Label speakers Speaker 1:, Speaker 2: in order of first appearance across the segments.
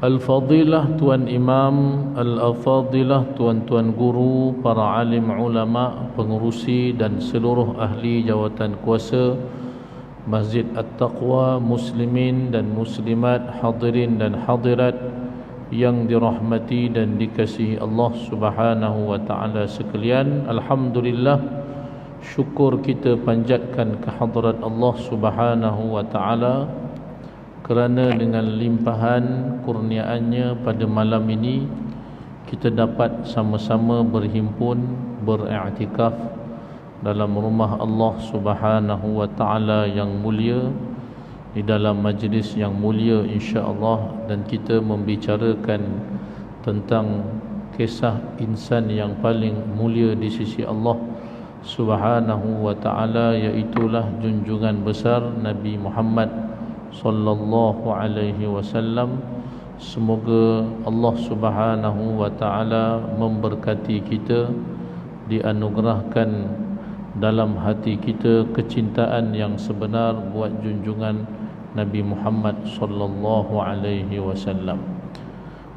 Speaker 1: Al-Fadilah Tuan Imam, Al-Afadilah Tuan-tuan guru, para alim ulama, pengurusi dan seluruh ahli jawatan kuasa Masjid At-Taqwa, muslimin dan muslimat, hadirin dan hadirat yang dirahmati dan dikasihi Allah Subhanahu wa taala sekalian. Alhamdulillah, syukur kita panjatkan kehadrat Allah Subhanahu wa taala kerana dengan limpahan kurniaannya pada malam ini kita dapat sama-sama berhimpun beriktikaf dalam rumah Allah Subhanahu wa taala yang mulia, di dalam majlis yang mulia insya-Allah, dan kita membicarakan tentang kisah insan yang paling mulia di sisi Allah Subhanahu wa taala, iaitulah junjungan besar Nabi Muhammad sallallahu alaihi wasallam. Semoga Allah Subhanahu wa taala memberkati kita, dianugerahkan dalam hati kita kecintaan yang sebenar buat junjungan Nabi Muhammad sallallahu alaihi wasallam.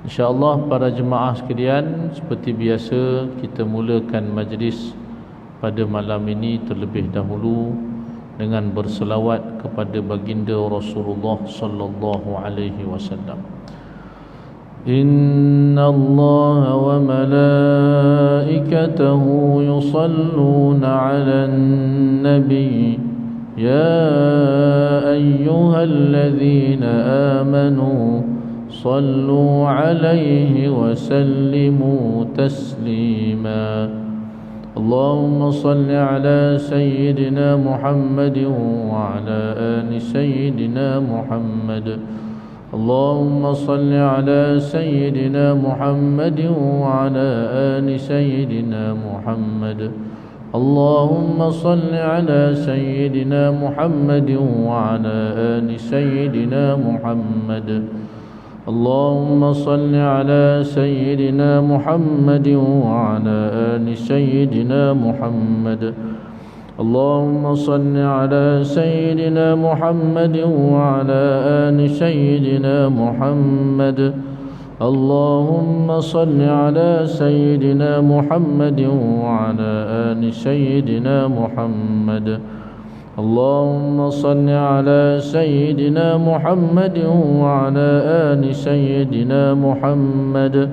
Speaker 1: Insya-Allah para jemaah sekalian, seperti biasa kita mulakan majlis pada malam ini terlebih dahulu dengan berselawat kepada baginda Rasulullah sallallahu alaihi wasallam. Inna Allah wa malaikatahu yusalluna 'alan nabi ya ayyuhalladzina amanu sallu 'alaihi wa sallimu taslima. اللهم صل على سيدنا محمد وعلى آل سيدنا محمد. اللهم صل على سيدنا محمد وعلى آل سيدنا محمد. اللهم صل على سيدنا محمد وعلى آل سيدنا محمد. اللهم صل على سيدنا محمد وعلى آل سيدنا محمد. اللهم صل على سيدنا محمد وعلى آل سيدنا محمد. اللهم صل على سيدنا محمد وعلى آل سيدنا محمد. اللهم صل على سيدنا محمد وعلى آل سيدنا محمد.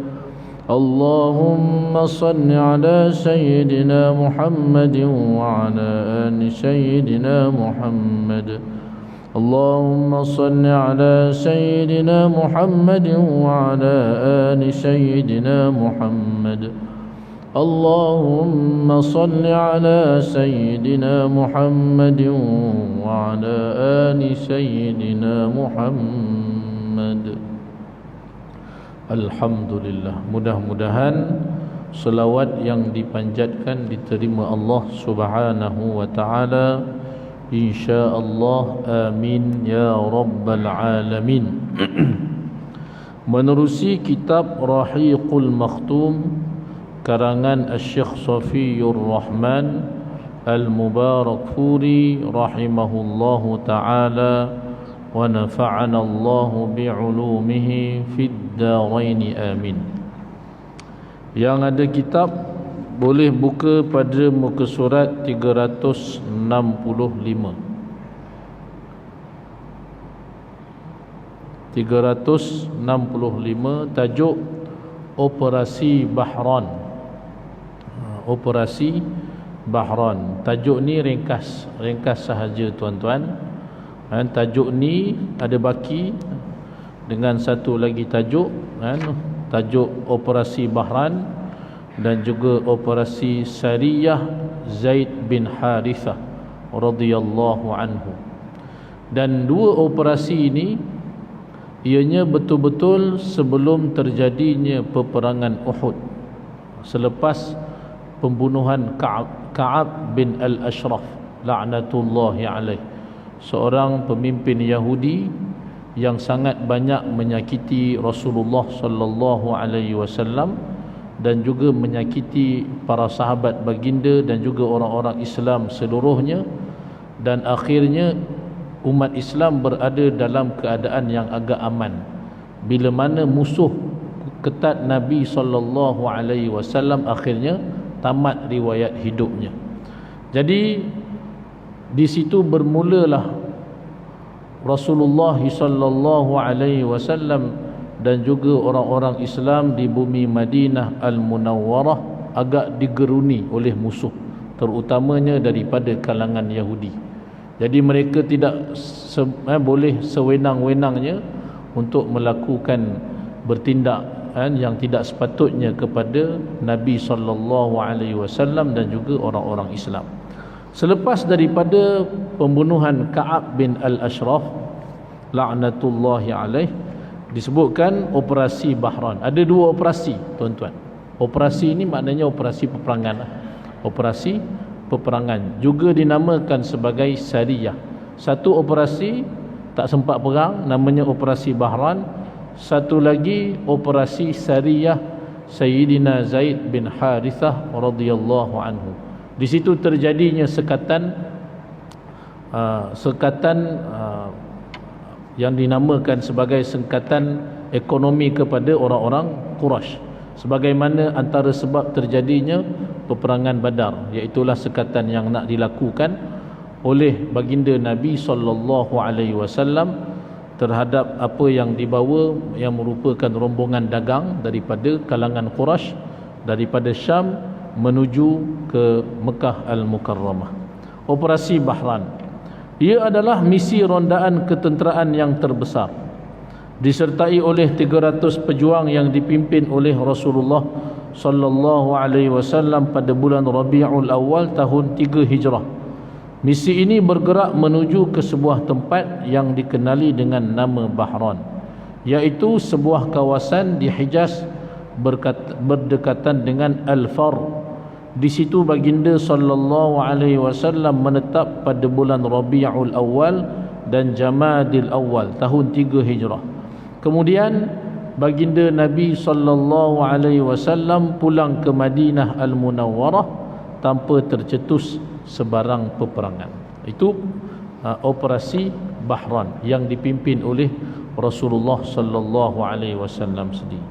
Speaker 1: اللهم صل على سيدنا محمد وعلى آل سيدنا محمد. اللهم صل على سيدنا محمد وعلى آل سيدنا محمد. اللهم صل على سيدنا محمد وعلى آل سيدنا محمد. Alhamdulillah, mudah-mudahan selawat yang dipanjatkan diterima Allah Subhanahu wa taala, insya-Allah. Amin ya rabbal alamin. Menerusi kitab Rahiqul Makhtum karangan Asy-Syaikh Shafiyur Rahman Al-Mubarakfuri rahimahullahu taala, wa nafa'ana Allahu bi'ulumihi fid dharain amin. Yang ada kitab boleh buka pada muka surat 365. Tajuk Operasi Bahran. Operasi Bahran. Tajuk ni ringkas sahaja tuan-tuan. Tajuk ni ada baki dengan satu lagi tajuk, tajuk Operasi Bahran dan juga Operasi Sariyah Zaid bin Harithah radhiyallahu anhu. Dan dua operasi ini ianya betul-betul sebelum terjadinya peperangan Uhud, selepas pembunuhan Ka'ab bin Al-Ashraf la'natullahi alaih, seorang pemimpin Yahudi yang sangat banyak menyakiti Rasulullah sallallahu alaihi wasallam dan juga menyakiti para sahabat baginda dan juga orang-orang Islam seluruhnya, dan akhirnya umat Islam berada dalam keadaan yang agak aman bila mana musuh ketat Nabi sallallahu alaihi wasallam akhirnya tamat riwayat hidupnya. Jadi di situ bermulalah Rasulullah sallallahu alaihi wasallam dan juga orang-orang Islam di bumi Madinah Al-Munawwarah agak digeruni oleh musuh, terutamanya daripada kalangan Yahudi. Jadi mereka tidak boleh sewenang-wenangnya untuk melakukan bertindak yang tidak sepatutnya kepada Nabi sallallahu alaihi wasallam dan juga orang-orang Islam. Selepas daripada pembunuhan Ka'ab bin Al-Ashraf la'natullahi alaih, disebutkan operasi Bahran. Ada dua operasi, tuan-tuan. Operasi ini maknanya operasi peperangan. Operasi peperangan juga dinamakan sebagai Sariyah. Satu operasi tak sempat perang, namanya operasi Bahran. Satu lagi operasi Sariyah Sayyidina Zaid bin Harithah radhiyallahu anhu. Di situ terjadinya sekatan yang dinamakan sebagai sekatan ekonomi kepada orang-orang Quraisy, sebagaimana antara sebab terjadinya peperangan Badar, iaitulah sekatan yang nak dilakukan oleh baginda Nabi sallallahu alaihi wasallam terhadap apa yang dibawa yang merupakan rombongan dagang daripada kalangan Quraisy daripada Syam menuju ke Mekah Al-Mukarramah. Operasi Bahran, ia adalah misi rondaan ketenteraan yang terbesar, disertai oleh 300 pejuang yang dipimpin oleh Rasulullah sallallahu alaihi wasallam pada bulan Rabiul Awal tahun 3 Hijrah. Misi ini bergerak menuju ke sebuah tempat yang dikenali dengan nama Bahran, iaitu sebuah kawasan di Hijaz berdekatan dengan Al-Far. Di situ baginda sallallahu alaihi wasallam menetap pada bulan Rabiul Awal dan Jamadil Awal tahun 3 Hijrah. Kemudian baginda Nabi sallallahu alaihi wasallam pulang ke Madinah Al-Munawwarah tanpa tercetus sebarang peperangan. Itu operasi Bahran yang dipimpin oleh Rasulullah sallallahu alaihi wasallam sendiri.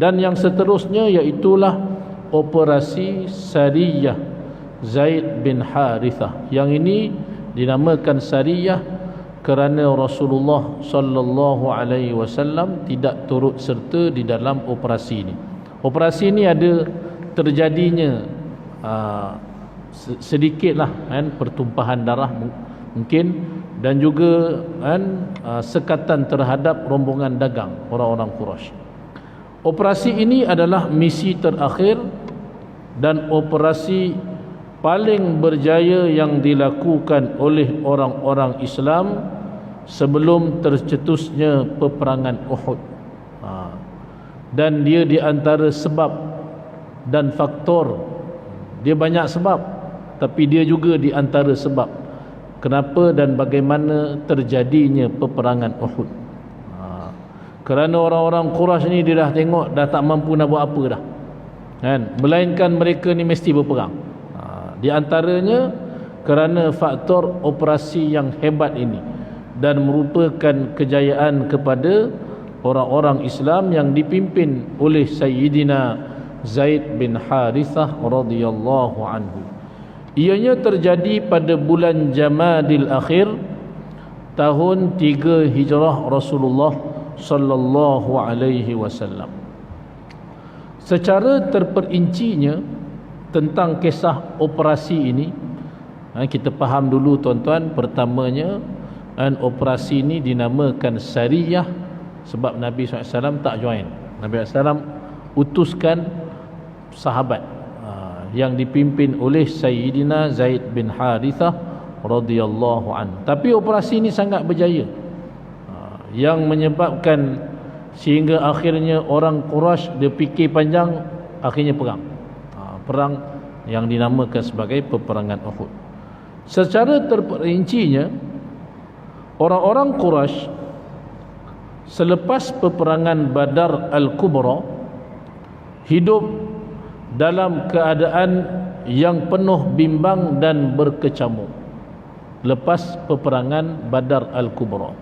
Speaker 1: Dan yang seterusnya iaitulah operasi Sariyah Zaid bin Harithah. Yang ini dinamakan Sariyah kerana Rasulullah sallallahu alaihi wasallam tidak turut serta di dalam operasi ini. Operasi ini ada terjadinya sedikitlah pertumpahan darah mungkin, dan juga sekatan terhadap rombongan dagang orang-orang Quraisy. Operasi ini adalah misi terakhir dan operasi paling berjaya yang dilakukan oleh orang-orang Islam sebelum tercetusnya peperangan Uhud. Dan dia di antara sebab dan faktor, dia banyak sebab, tapi dia juga di antara sebab kenapa dan bagaimana terjadinya peperangan Uhud. Kerana orang-orang Quraisy ni dia dah tengok dah tak mampu nak buat apa dah, kan? Melainkan mereka ni mesti berperang. Di antaranya kerana faktor operasi yang hebat ini, dan merupakan kejayaan kepada orang-orang Islam yang dipimpin oleh Sayyidina Zaid bin Harithah radhiyallahu anhu. Ianya terjadi pada bulan Jamadil Akhir tahun 3 Hijrah Rasulullah sallallahu alaihi wasallam. Secara terperincinya tentang kisah operasi ini, kita faham dulu tuan-tuan. Pertamanya, operasi ini dinamakan Sariyah sebab Nabi SAW tak join. Nabi SAW utuskan sahabat yang dipimpin oleh Sayyidina Zaid bin Harithah radhiyallahu anhu. Tapi operasi ini sangat berjaya, yang menyebabkan sehingga akhirnya orang Quraisy dia fikir panjang, akhirnya perang. Perang yang dinamakan sebagai peperangan Uhud. Secara terperincinya, orang-orang Quraisy selepas peperangan Badar Al-Kubra hidup dalam keadaan yang penuh bimbang dan berkecamuk lepas peperangan Badar Al-Kubra,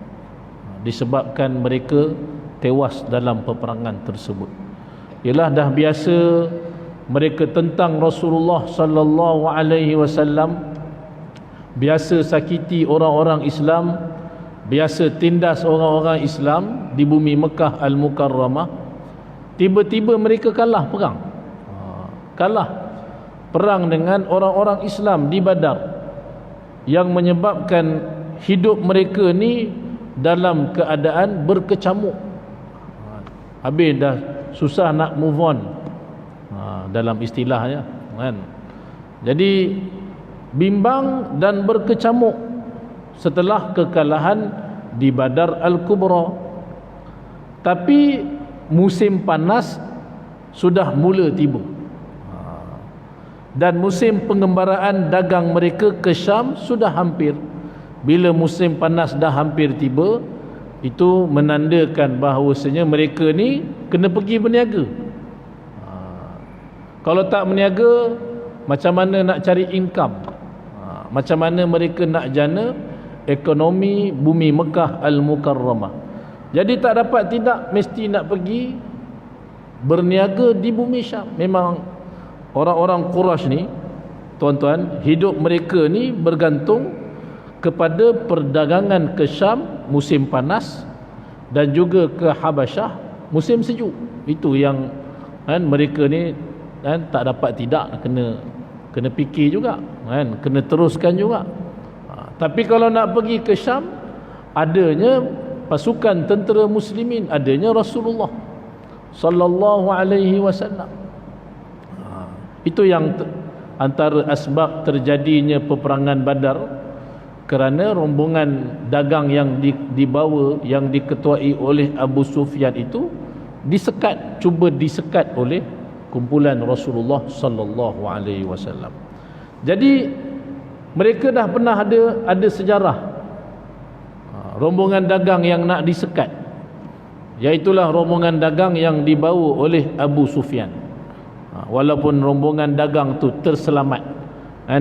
Speaker 1: disebabkan mereka tewas dalam peperangan tersebut. Ialah dah biasa mereka tentang Rasulullah sallallahu alaihi wasallam, biasa sakiti orang-orang Islam, biasa tindas orang-orang Islam di bumi Mekah Al-Mukarramah. Tiba-tiba mereka kalah perang. Kalah perang dengan orang-orang Islam di Badar, yang menyebabkan hidup mereka ni dalam keadaan berkecamuk. Habis dah susah nak move on, dalam istilahnya kan. Jadi bimbang dan berkecamuk setelah kekalahan di Badar Al-Kubra. Tapi musim panas sudah mula tiba, dan musim pengembaraan dagang mereka ke Syam sudah hampir. Bila musim panas dah hampir tiba, itu menandakan bahawasanya mereka ni kena pergi berniaga. Kalau tak berniaga, macam mana nak cari income? Macam mana mereka nak jana ekonomi bumi Mekah Al-Mukarramah? Jadi tak dapat tidak, mesti nak pergi berniaga di bumi Syam. Memang orang-orang Quraisy ni, tuan-tuan, hidup mereka ni bergantung kepada perdagangan ke Syam musim panas dan juga ke Habasyah musim sejuk. Itu yang kan, mereka ni kan, tak dapat tidak, kena fikir juga kan, kena teruskan juga. Tapi kalau nak pergi ke Syam, adanya pasukan tentera muslimin, adanya Rasulullah sallallahu alaihi wasallam. Itu yang antara asbab terjadinya peperangan Badar, kerana rombongan dagang yang dibawa, yang diketuai oleh Abu Sufyan itu disekat, cuba disekat oleh kumpulan Rasulullah sallallahu alaihi wasallam. Jadi mereka dah pernah ada sejarah rombongan dagang yang nak disekat, iaitulah rombongan dagang yang dibawa oleh Abu Sufyan. Walaupun rombongan dagang tu terselamat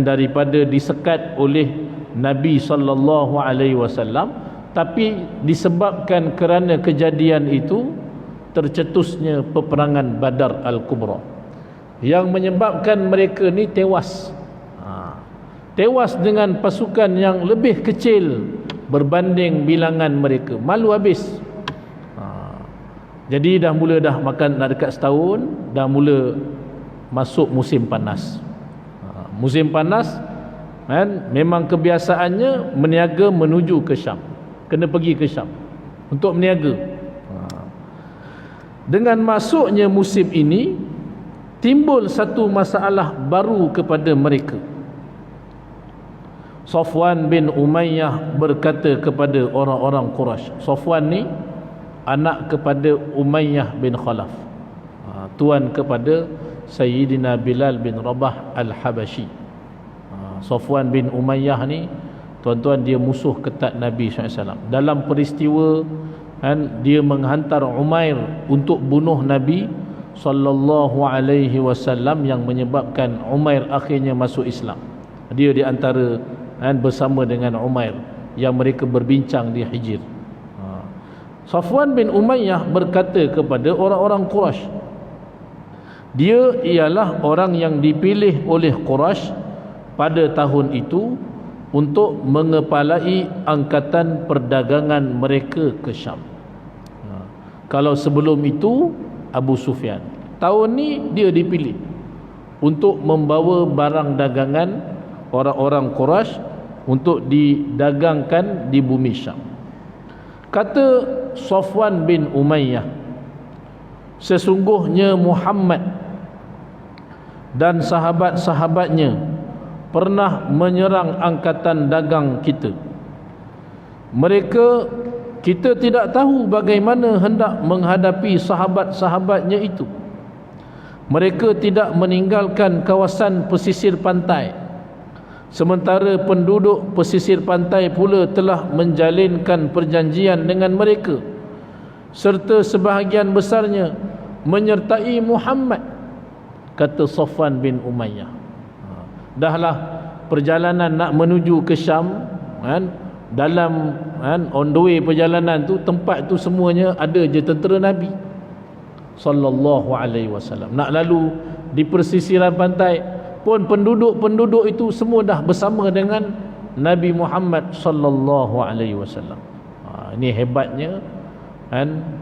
Speaker 1: daripada disekat oleh Nabi sallallahu alaihi wasallam, tapi disebabkan kerana kejadian itu tercetusnya peperangan Badar Al-Kubra, yang menyebabkan mereka ni tewas. Tewas dengan pasukan yang lebih kecil berbanding bilangan mereka. Malu habis. Jadi dah mula dah makan, dah dekat setahun, dah mula masuk musim panas. Musim panas kan, memang kebiasaannya meniaga menuju ke Syam, kena pergi ke Syam untuk meniaga. Dengan masuknya musim ini, timbul satu masalah baru kepada mereka. Safwan bin Umayyah berkata kepada orang-orang Quraisy. Safwan ni anak kepada Umayyah bin Khalaf, tuan kepada Sayyidina Bilal bin Rabah Al-Habashi. Safwan bin Umayyah ni, tuan-tuan, dia musuh ketat Nabi SAW. Dalam peristiwa kan, dia menghantar Umair untuk bunuh Nabi sallallahu alaihi wasallam, yang menyebabkan Umair akhirnya masuk Islam. Dia di antara kan, bersama dengan Umair yang mereka berbincang di Hijr. Safwan bin Umayyah berkata kepada orang-orang Quraisy, dia ialah orang yang dipilih oleh Quraisy pada tahun itu untuk mengepalai angkatan perdagangan mereka ke Syam. Kalau sebelum itu Abu Sufyan, tahun ni dia dipilih untuk membawa barang dagangan orang-orang Quraisy untuk didagangkan di bumi Syam. Kata Safwan bin Umayyah, sesungguhnya Muhammad dan sahabat-sahabatnya pernah menyerang angkatan dagang kita. Kita tidak tahu bagaimana hendak menghadapi sahabat-sahabatnya itu. Mereka tidak meninggalkan kawasan pesisir pantai, sementara penduduk pesisir pantai pula telah menjalinkan perjanjian dengan mereka, serta sebahagian besarnya menyertai Muhammad. Kata Safwan bin Umayyah, dahlah perjalanan nak menuju ke Syam kan, dalam on the way perjalanan tu, tempat tu semuanya ada je tentera Nabi sallallahu alaihi wasallam. Nak lalu di persisiran pantai pun penduduk-penduduk itu semua dah bersama dengan Nabi Muhammad sallallahu alaihi wasallam. Ini hebatnya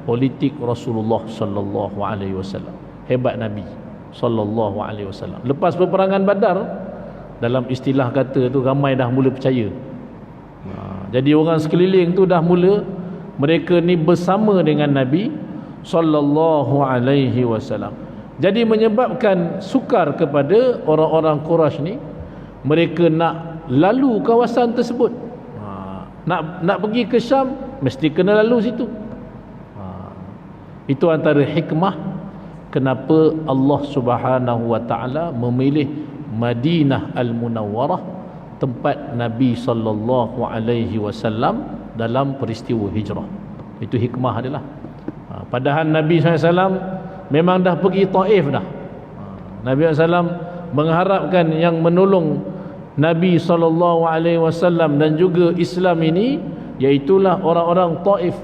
Speaker 1: politik Rasulullah sallallahu alaihi wasallam. Hebat Nabi sallallahu alaihi wasallam. Lepas peperangan Badar, dalam istilah kata tu, ramai dah mula percaya. Jadi orang sekeliling tu dah mula, mereka ni bersama dengan Nabi sallallahu alaihi wasallam. Jadi menyebabkan sukar kepada orang-orang Quraisy ni, mereka nak lalu kawasan tersebut. Nak pergi ke Syam, mesti kena lalu situ. Itu antara hikmah kenapa Allah Subhanahu wa taala memilih Madinah Al-Munawwarah, tempat Nabi sallallahu alaihi wasallam dalam peristiwa hijrah. Itu hikmah dia lah. Padahal Nabi SAW memang dah pergi Taif dah. Nabi SAW mengharapkan yang menolong Nabi sallallahu alaihi wasallam dan juga Islam ini, iaitulah orang-orang Taif,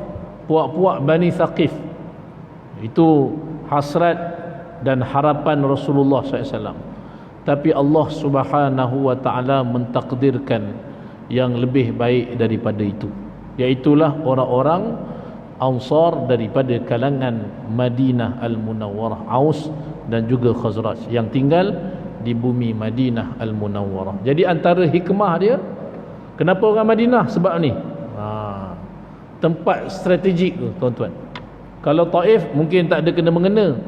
Speaker 1: puak-puak Bani Thaqif. Itu hasrat dan harapan Rasulullah SAW. Tapi Allah Subhanahu wa taala mentakdirkan yang lebih baik daripada itu, iaitulah orang-orang Ansar daripada kalangan Madinah Al-Munawwarah, Aus dan juga Khazraj, yang tinggal di bumi Madinah Al-Munawwarah. Jadi antara hikmah dia, kenapa orang Madinah? Sebab ni tempat strategik tu, tuan-tuan. Kalau Taif mungkin tak ada kena mengena.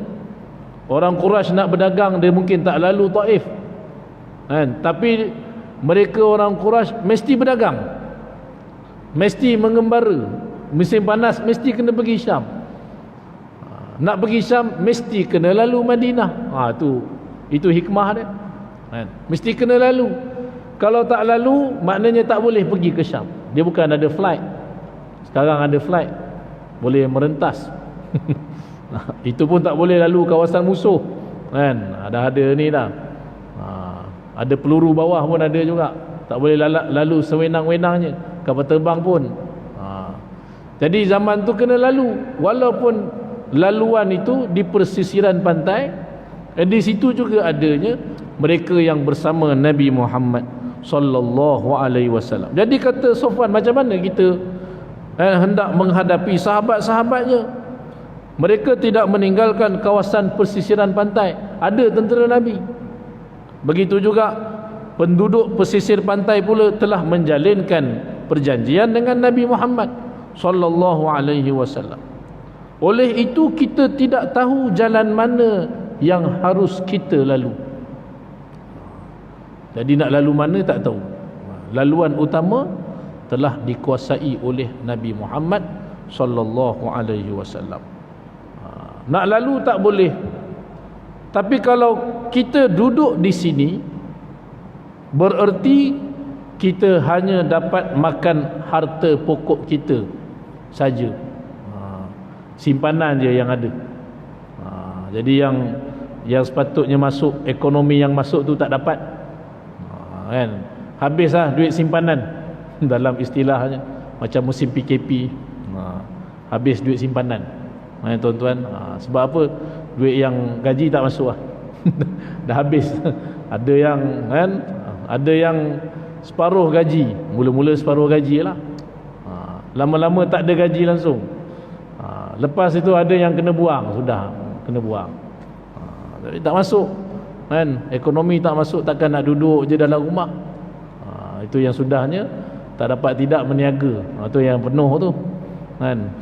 Speaker 1: Orang Quraisy nak berdagang, dia mungkin tak lalu Taif, tapi mereka orang Quraisy mesti berdagang, mesti mengembara. Musim panas mesti kena pergi Syam. Nak pergi Syam mesti kena lalu Madinah. Itu hikmah dia. Mesti kena lalu. Kalau tak lalu, maknanya tak boleh pergi ke Syam. Dia bukan ada flight. Sekarang ada flight, boleh merentas. Itu pun tak boleh lalu kawasan musuh, ada ni dah. Ada peluru bawah pun ada juga, tak boleh lalu sewenang-wenangnya, kapal terbang pun. Jadi zaman tu kena lalu, walaupun laluan itu di persisiran pantai. Di situ juga adanya mereka yang bersama Nabi Muhammad sallallahu alaihi wasallam. Jadi kata Safwan, macam mana kita hendak menghadapi sahabat-sahabatnya? Mereka tidak meninggalkan kawasan persisiran pantai, ada tentera Nabi. Begitu juga penduduk pesisir pantai pula telah menjalinkan perjanjian dengan Nabi Muhammad sallallahu alaihi wasallam. Oleh itu kita tidak tahu jalan mana yang harus kita lalu. Jadi nak lalu mana tak tahu. Laluan utama telah dikuasai oleh Nabi Muhammad sallallahu alaihi wasallam. Nak lalu tak boleh. Tapi kalau kita duduk di sini, bererti kita hanya dapat makan harta pokok kita saja. Simpanan je yang ada. Jadi yang sepatutnya masuk, ekonomi yang masuk tu tak dapat. Habislah duit simpanan. Dalam istilahnya, macam musim PKP, habis duit simpanan. Tuan-tuan, sebab apa? Duit yang gaji tak masuk lah. Dah habis. Ada yang separuh gaji, mula-mula separuh gaji lah, lama-lama tak ada gaji langsung. Lepas itu ada yang kena buang, sudah kena buang. Tak masuk, ekonomi tak masuk, takkan nak duduk je dalam rumah. Itu yang sudahnya tak dapat tidak meniaga. Itu yang penuh tu,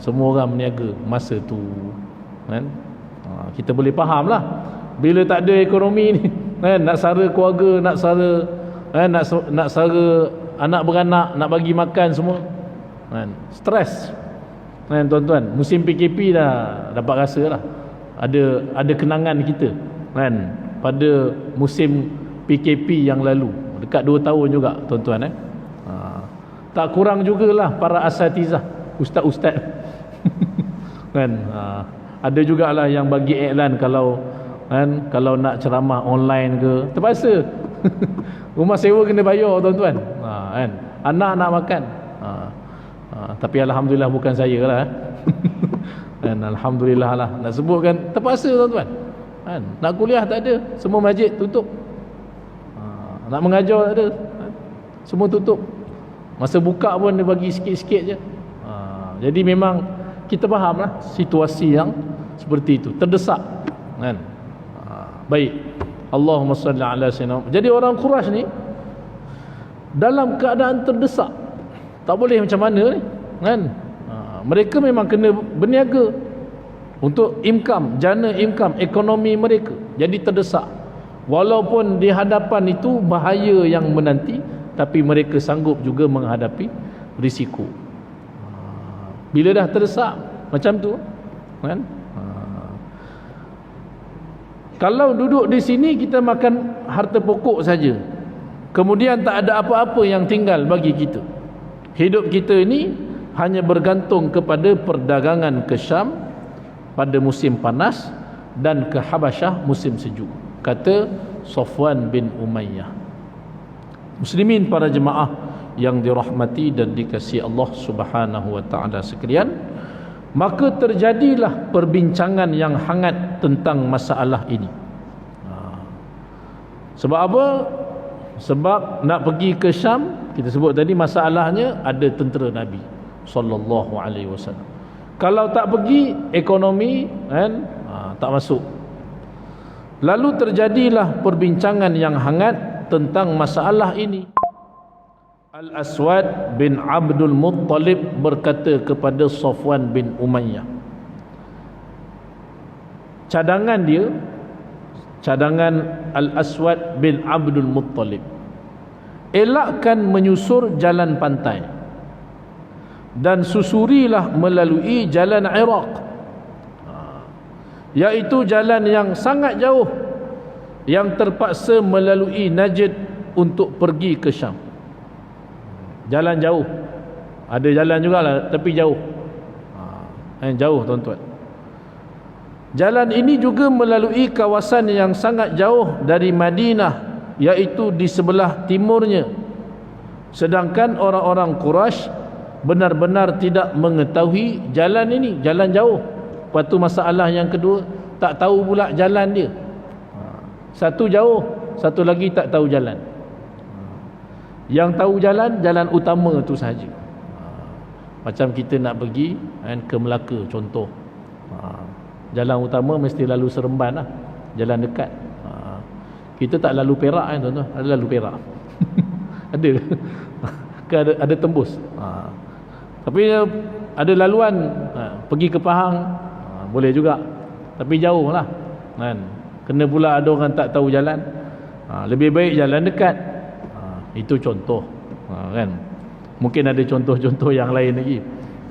Speaker 1: semua orang meniaga masa tu, kita boleh faham lah. Bila tak ada ekonomi ni, nak sara keluarga, nak sara anak beranak, nak bagi makan semua, stres. Tuan-tuan, musim PKP dah dapat rasa lah. Ada kenangan kita pada musim PKP yang lalu, dekat 2 tahun juga, tuan-tuan. Tak kurang jugalah para asatizah, ustaz-ustaz. Ada jugalah yang bagi iklan kalau nak ceramah online ke, terpaksa. Rumah sewa kena bayar, tuan-tuan. Anak nak makan. Tapi alhamdulillah bukan saya lah. Dan alhamdulillah lah, nak sebutkan terpaksa tuan-tuan. Nak kuliah tak ada, semua masjid tutup. Nak mengajar tak ada, semua tutup. Masa buka pun dia bagi sikit-sikit je. Jadi memang kita faham lah situasi yang seperti itu, terdesak kan. Baik, Allahumma salli ala sayyidina. Jadi orang Quraisy ni dalam keadaan terdesak, tak boleh macam mana ni kan. Mereka memang kena berniaga untuk jana income ekonomi mereka. Jadi terdesak. Walaupun di hadapan itu bahaya yang menanti, tapi mereka sanggup juga menghadapi risiko. Bila dah terdesak macam tu kan, kalau duduk di sini kita makan harta pokok saja, kemudian tak ada apa-apa yang tinggal bagi kita. Hidup kita ini hanya bergantung kepada perdagangan ke Syam pada musim panas dan ke Habasyah musim sejuk, kata Safwan bin Umayyah. Muslimin para jemaah yang dirahmati dan dikasihi Allah Subhanahu wa taala sekalian, maka terjadilah perbincangan yang hangat tentang masalah ini. Sebab apa? Sebab nak pergi ke Syam, kita sebut tadi masalahnya ada tentera Nabi sallallahu alaihi wasallam. Kalau tak pergi, ekonomi kan tak masuk. Lalu terjadilah perbincangan yang hangat tentang masalah ini. Al-Aswad bin Abdul Muttalib berkata kepada Safwan bin Umayyah, cadangan Al-Aswad bin Abdul Muttalib, elakkan menyusur jalan pantai dan susurilah melalui jalan Iraq, iaitu jalan yang sangat jauh yang terpaksa melalui Najd untuk pergi ke Syam. Jalan jauh, ada jalan jugalah tapi jauh. Jauh tuan-tuan. Jalan ini juga melalui kawasan yang sangat jauh dari Madinah, iaitu di sebelah timurnya. Sedangkan orang-orang Quraisy benar-benar tidak mengetahui jalan ini, jalan jauh. Lepas tu masalah yang kedua, tak tahu pula jalan dia. Satu jauh, satu lagi tak tahu jalan. Yang tahu jalan utama tu sahaja. Macam kita nak pergi ke Melaka contoh, jalan utama mesti lalu Seremban lah, jalan dekat. Kita tak lalu Perak kan tuan-tuan? Ada lalu Perak. Ada ke ada tembus. Tapi ada laluan pergi ke Pahang, boleh juga, tapi jauh lah kan. Kena pula ada orang tak tahu jalan, lebih baik jalan dekat. Itu contoh kan. Mungkin ada contoh-contoh yang lain lagi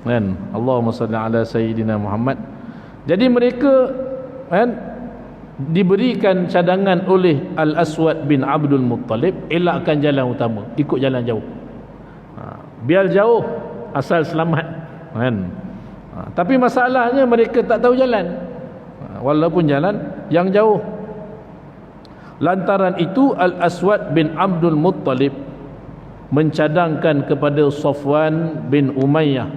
Speaker 1: kan. Allahumma salli ala sayyidina Muhammad. Jadi mereka kan diberikan cadangan oleh Al-Aswad bin Abdul Muttalib, elakkan jalan utama, ikut jalan jauh. Biar jauh asal selamat kan. Tapi masalahnya mereka tak tahu jalan, walaupun jalan yang jauh. Lantaran itu Al-Aswad bin Abdul Muttalib mencadangkan kepada Safwan bin Umayyah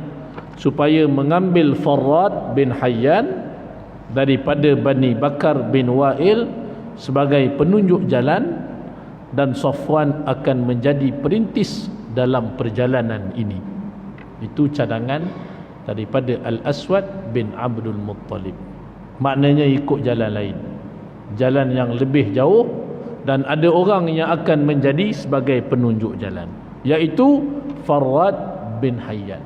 Speaker 1: supaya mengambil Farrad bin Hayyan daripada Bani Bakar bin Wa'il sebagai penunjuk jalan, dan Safwan akan menjadi perintis dalam perjalanan ini. Itu cadangan daripada Al-Aswad bin Abdul Muttalib. Maknanya ikut jalan lain, jalan yang lebih jauh, dan ada orang yang akan menjadi sebagai penunjuk jalan, iaitu Farrad bin Hayyan.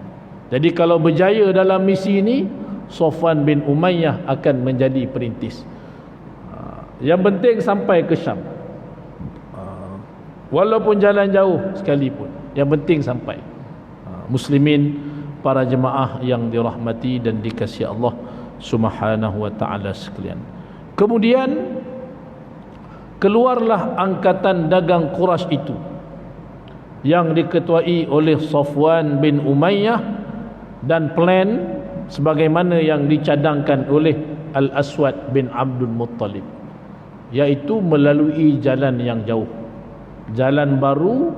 Speaker 1: Jadi kalau berjaya dalam misi ini, Safwan bin Umayyah akan menjadi perintis. Yang penting sampai ke Syam, walaupun jalan jauh sekalipun, yang penting sampai. Muslimin para jemaah yang dirahmati dan dikasihi Allah Subhanahu wa taala sekalian. Kemudian keluarlah angkatan dagang Quraisy itu yang diketuai oleh Safwan bin Umayyah, dan plan sebagaimana yang dicadangkan oleh Al-Aswad bin Abdul Muttalib, iaitu melalui jalan yang jauh, jalan baru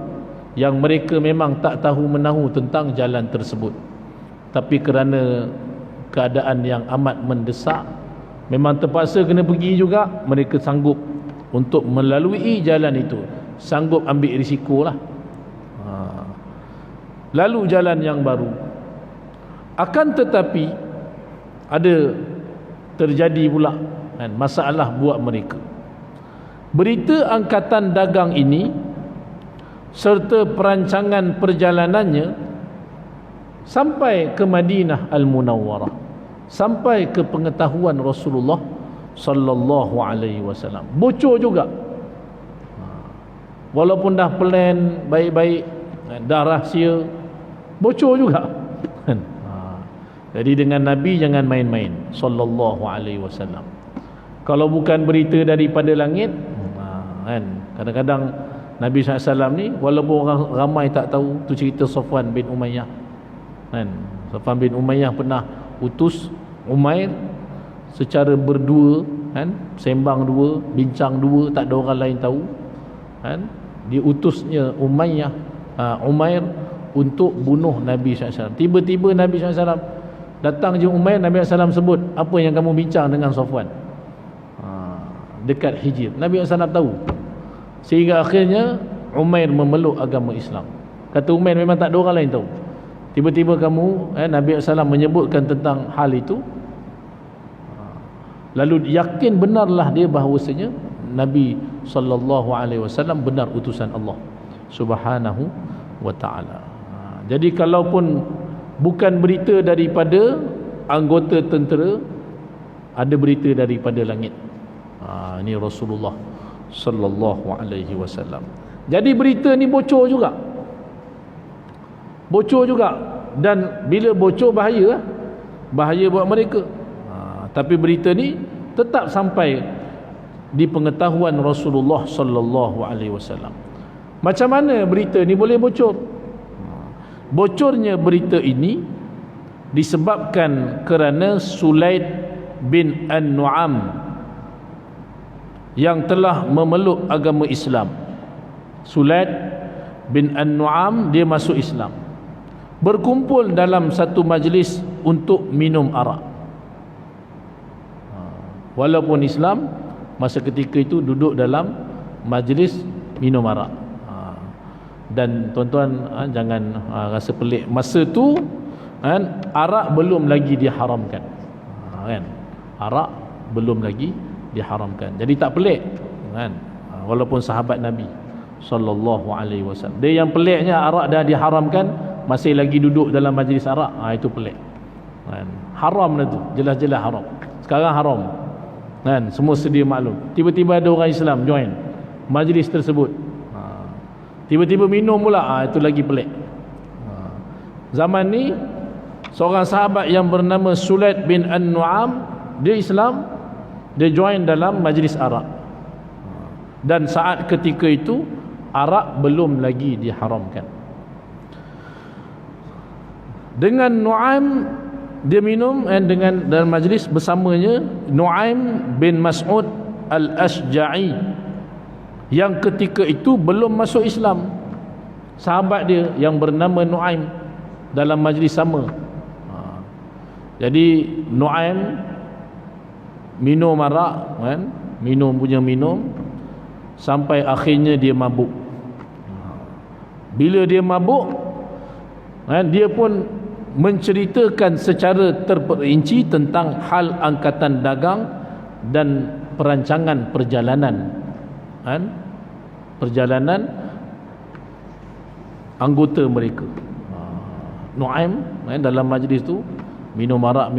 Speaker 1: yang mereka memang tak tahu menahu tentang jalan tersebut. tapi kerana keadaan yang amat mendesak, memang terpaksa kena pergi juga, mereka sanggup untuk melalui jalan itu, sanggup ambil risikolah. Lalu jalan yang baru. Akan tetapi ada terjadi pula masalah buat mereka. Berita angkatan dagang ini serta perancangan perjalanannya sampai ke Madinah Al-Munawwarah, sampai ke pengetahuan Rasulullah sallallahu alaihi wasallam. Bocor juga. Walaupun dah plan baik-baik, dah rahsia, bocor juga. Jadi dengan Nabi jangan main-main sallallahu alaihi wasallam. Kalau bukan berita daripada langit, kadang-kadang Nabi SAW ni, walaupun orang ramai tak tahu, tu cerita Safwan bin Umayyah. Safwan bin Umayyah pernah utus Umair secara berdua, sembang dua, bincang dua, tak ada orang lain tahu. Diutusnya Umair untuk bunuh Nabi SAW. Tiba-tiba Nabi SAW datang je Umair, Nabi SAW sebut, apa yang kamu bincang dengan Safwan dekat Hijr. Nabi SAW tahu, sehingga akhirnya Umair memeluk agama Islam. Kata Umair, memang tak ada orang lain tahu. Tiba-tiba kamu Nabi SAW menyebutkan tentang hal itu, lalu yakin benarlah dia bahawasanya Nabi SAW benar utusan Allah Subhanahu wa ta'ala. Jadi kalaupun bukan berita daripada anggota tentera, ada berita daripada langit. Ini Rasulullah sallallahu alaihi wasallam. Jadi berita ni bocor juga. Bocor juga, dan bila bocor bahaya, bahaya buat mereka. Tapi berita ni tetap sampai di pengetahuan Rasulullah sallallahu alaihi wasallam. Macam mana berita ni boleh bocor? Bocornya berita ini disebabkan kerana Sulaid bin An-Nu'am yang telah memeluk agama Islam. Sulaid bin An-Nu'am, dia masuk Islam, berkumpul dalam satu majlis untuk minum arak. Walaupun Islam, masa ketika itu duduk dalam majlis minum arak. Dan tuan-tuan jangan rasa pelik, masa tu arak belum lagi diharamkan. Arak belum lagi diharamkan. Jadi tak pelik walaupun sahabat Nabi sallallahu alaihi wasallam. Dia yang peliknya, arak dah diharamkan, masih lagi duduk dalam majlis arak. Itu pelik. Haram dah tu, jelas-jelas haram. Sekarang haram. Semua sedia maklum. Tiba-tiba ada orang Islam join majlis tersebut, tiba-tiba minum pula. Itu lagi pelik. Zaman ni seorang sahabat yang bernama Sulaid bin An-Nu'am, dia Islam, dia join dalam majlis arak, dan saat ketika itu arak belum lagi diharamkan. Dengan Nu'aim dia minum, dengan dalam majlis bersamanya Nu'aim bin Mas'ud Al-Ashja'i, yang ketika itu belum masuk Islam. Sahabat dia yang bernama Nu'aim dalam majlis sama. Jadi Nu'aim minum arak, minum sampai akhirnya dia mabuk. Bila dia mabuk, dia pun menceritakan secara terperinci tentang hal angkatan dagang dan perancangan perjalanan, perjalanan anggota mereka. Nu'aim dalam majlis tu minum arak,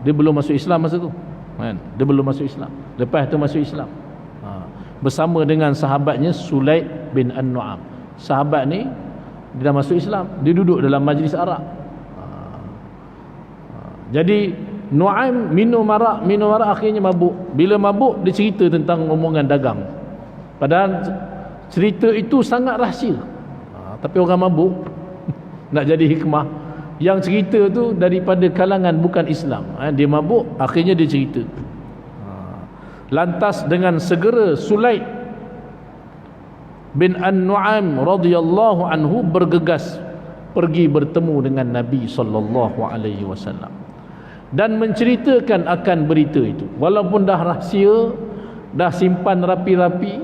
Speaker 1: dia belum masuk Islam masa tu. Dia belum masuk Islam. Lepas tu masuk Islam bersama dengan sahabatnya Sulaid bin An-Nu'am. Sahabat ni dia dah masuk Islam, dia duduk dalam majlis arak. Jadi Nu'aim minum arak, akhirnya mabuk. Bila mabuk, dia cerita tentang omongan dagang, padahal cerita itu sangat rahsia. Tapi orang mabuk nak jadi hikmah, yang cerita tu daripada kalangan bukan Islam. Dia mabuk, akhirnya dia cerita. Lantas dengan segera Sulaid bin An-Nu'am radhiyallahu anhu bergegas pergi bertemu dengan Nabi sallallahu alaihi wasallam dan menceritakan akan berita itu, walaupun dah rahsia, dah simpan rapi-rapi,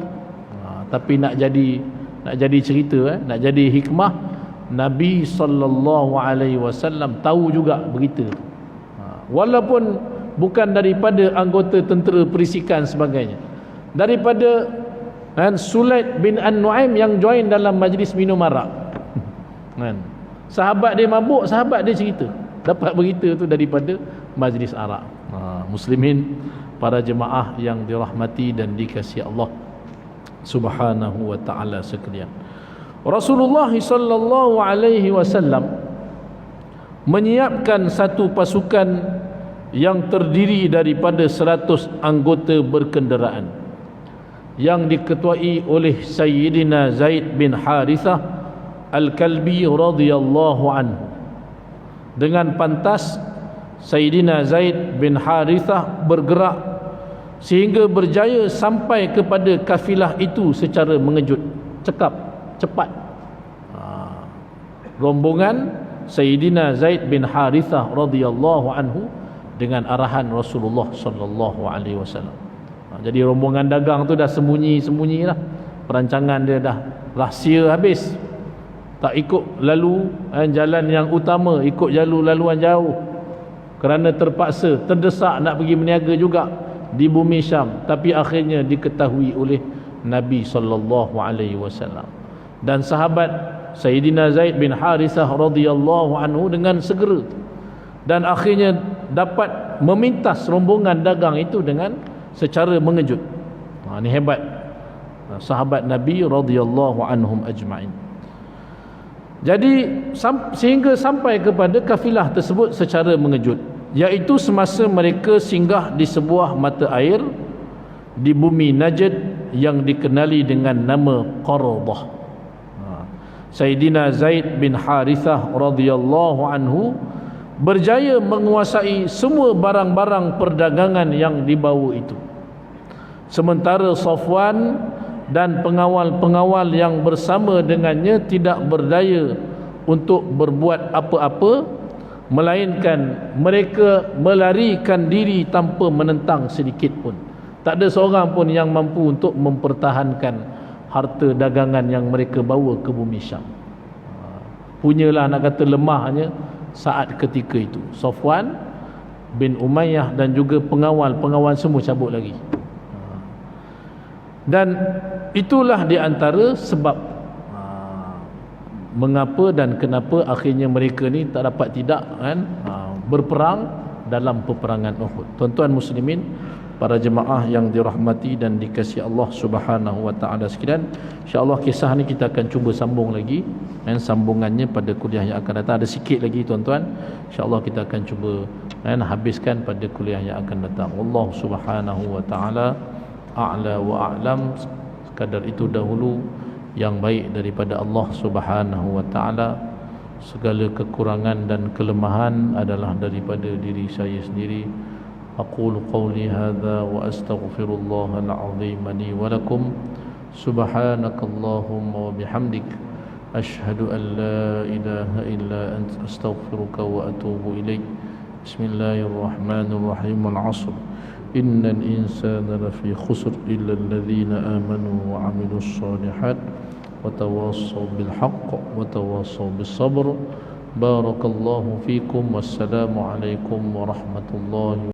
Speaker 1: tapi nak jadi cerita, nak jadi hikmah. Nabi sallallahu alaihi wasallam tahu juga berita, walaupun bukan daripada anggota tentera perisikan sebagainya, daripada Sulaid bin An-Nu'aim yang join dalam majlis minum arak. Sahabat dia mabuk, sahabat dia cerita, dapat berita tu daripada majlis arak. Muslimin, para jemaah yang dirahmati dan dikasihi Allah Subhanahu wa taala sekalian. Rasulullah sallallahu alaihi wasallam menyiapkan satu pasukan yang terdiri daripada 100 anggota berkenderaan yang diketuai oleh Sayyidina Zaid bin Harithah Al-Kalbi radhiyallahu anhu. Dengan pantas Sayyidina Zaid bin Harithah bergerak sehingga berjaya sampai kepada kafilah itu secara mengejut, cepat. Rombongan Sayyidina Zaid bin Harithah radhiyallahu anhu dengan arahan Rasulullah sallallahu alaihi wasallam. Jadi rombongan dagang tu dah sembunyi-sembunyilah. Perancangan dia dah rahsia habis. Tak ikut lalu jalan yang utama, ikut laluan jauh. Kerana terpaksa, terdesak nak pergi berniaga juga di bumi Syam, tapi akhirnya diketahui oleh Nabi sallallahu alaihi wasallam. Dan sahabat Sayyidina Zaid bin Harithah radhiyallahu anhu dengan segera dan akhirnya dapat memintas rombongan dagang itu dengan secara mengejut. Ini hebat sahabat Nabi radhiyallahu anhum ajma'in. Jadi sehingga sampai kepada kafilah tersebut secara mengejut, iaitu semasa mereka singgah di sebuah mata air di bumi Najd yang dikenali dengan nama Qardah. Sayyidina Zaid bin Harithah radhiyallahu anhu berjaya menguasai semua barang-barang perdagangan yang dibawa itu. Sementara Safwan dan pengawal-pengawal yang bersama dengannya tidak berdaya untuk berbuat apa-apa, melainkan mereka melarikan diri tanpa menentang sedikit pun. Tak ada seorang pun yang mampu untuk mempertahankan harta dagangan yang mereka bawa ke bumi Syam. Punyalah nak kata lemahnya saat ketika itu. Safwan bin Umayyah dan juga pengawal-pengawal semua cabut lagi. Dan itulah di antara sebab mengapa dan kenapa akhirnya mereka ni tak dapat tidak berperang dalam peperangan Uhud. Tuan-tuan muslimin, para jemaah yang dirahmati dan dikasihi Allah Subhanahu wa taala sekalian, insya-Allah kisah ni kita akan cuba sambung lagi, sambungannya pada kuliah yang akan datang. Ada sikit lagi tuan-tuan, insya-Allah kita akan cuba habiskan pada kuliah yang akan datang. Allah Subhanahu wa taala a'la wa a'lam. Sekadar itu dahulu, yang baik daripada Allah Subhanahu wa taala. Segala kekurangan dan kelemahan adalah daripada diri saya sendiri. Aqulu qawli hadza wa astaghfirullahal azim li wa lakum. Subhanakallahumma wa bihamdik, ashhadu an la ilaha illa anta, astaghfiruka wa atubu ilaik. Bismillahirrahmanirrahim. Al-'asr. Innal insana lafi khusr illa alladhina amanu wa 'amilus shalihat wa tawassaw bil haqq wa tawassaw bis sabr. Barakallahu fikum. Wassalamu alaikum warahmatullahi